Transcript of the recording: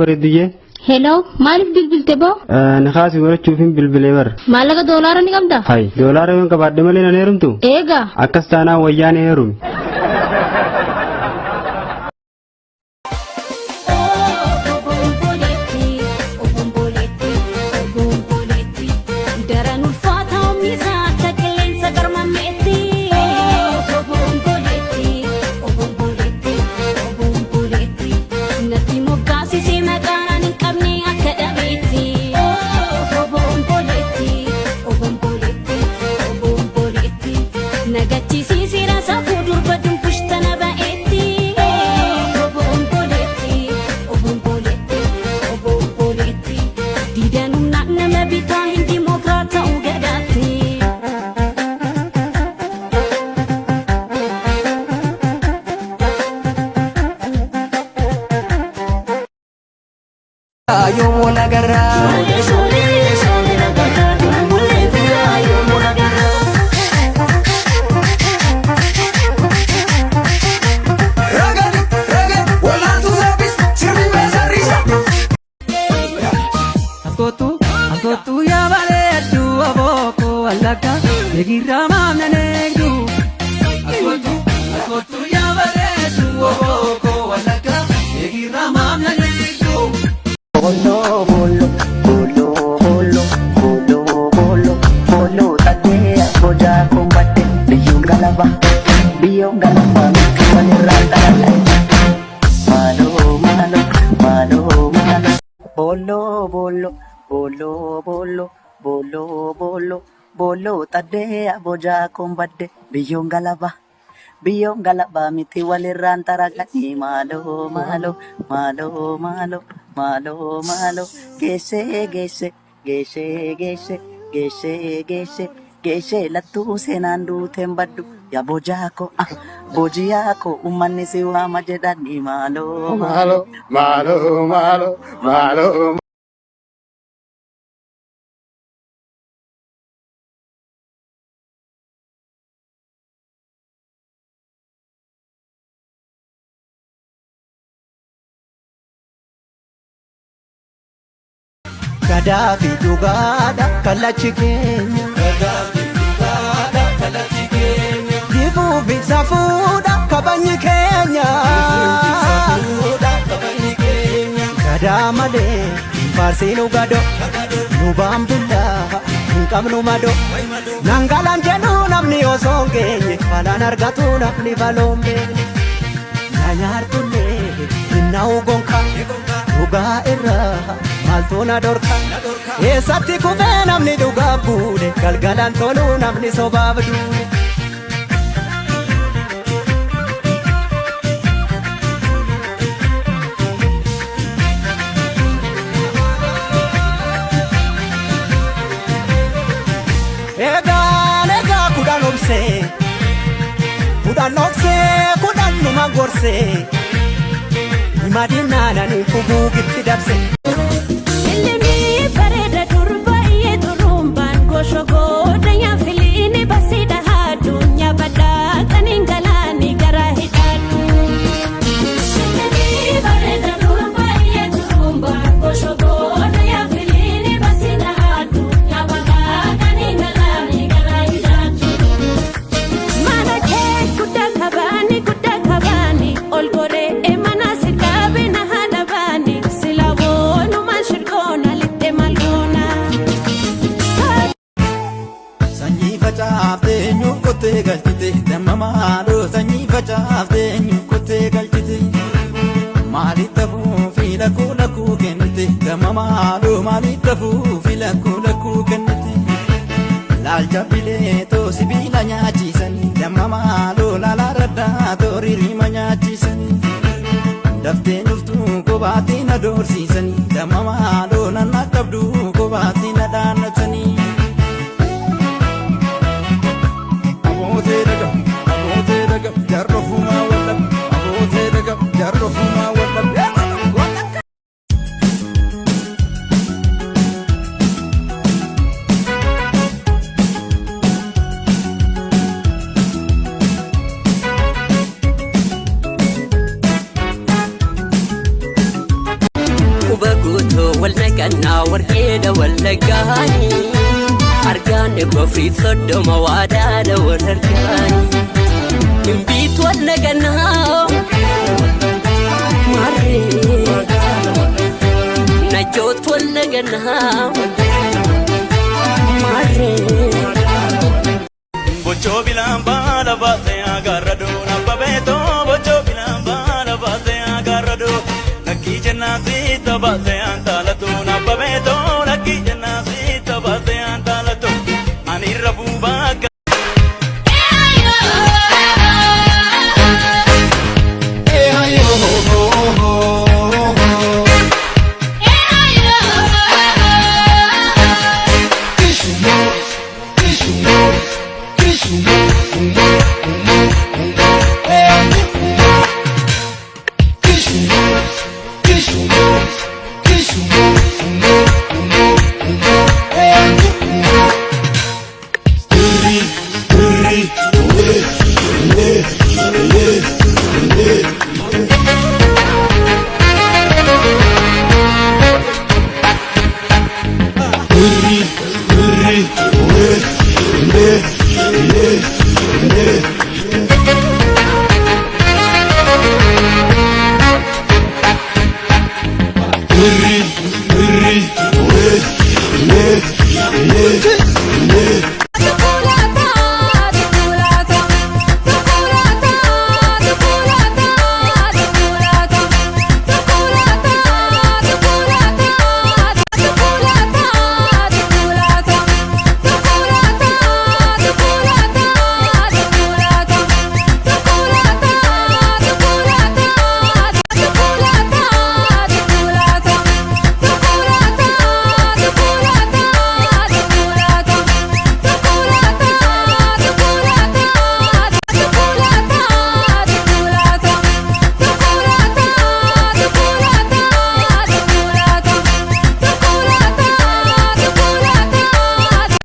bareediyee. Hello, maaliif bilbilte boo? Nakaasi warachuufin bilbilee bar. Maallaqa doolaara ni qabda? Hay, doolaara yoon qabaadde malee nan heerumtu? Eegaa. Akkas taanaa wayyaan heerumi. Bolo tade aboja kombade biyong galaba miti waliran taragani malo gese latu senandu tembadu ya bojako bojiyako umani siwa majedani malo Gadafi dugada kalachi Kenya Difu bisa fuda kabanyi Kenya Gadamade farsinu gado Nubambilla Nkamnu mado Nangalan jenu namni osongenye Falan argatu namni valombe Nanyartune Inna ugonka Duga irra Maltona dorka Esatti kufe namni duga bude Galgalan tolu namni sobabdu Ega kudan obse kudan numa gorse Madina nani kubu gitti dabse Elemi pareda turba iye turumban goshogo daya filini basida hadunya bada kaningalani garahidadu Elemi pareda turba iye turumban goshogo daya filini basida hadunya bada kaningalani garahidadu Mana ke kudakabani olgore emana sikabe na halabani silavo numa shirkona litte malgona Sanyi facaafte nyukote galchite damamaadho sanyi facaafte nyukote galchite maaliif tafuu fi lakkuu kennite damamaadho maaliif tafuu fi lakkuu kennite laalcha bileetoo sibiila nyaachiisanii damamaadho laala raddaa tooriirima nyaachiisanii daftee dhuftuu kophaatti na doorsiisanii damamaadho nanna qabduu kophaatti na dhaannatanii. Abootee daga jarrofumaa wallab abootee daga jarrofumaa wallab. walnaqannaa warqeedha wallaggaani argaanne bofriif soddoma waadaadha wal argaani himbiit walnaqannaa marree najoot walnaqannaa marree bocho bilaan baala baasee agarrado nabba beetoo bocho bilaan baala baasee agarrado lakkii jennaa siita baasee antaalatu nabba beetoo lakkii jennaa siita baasee antaalatu ani rafuu bakka. Yeah.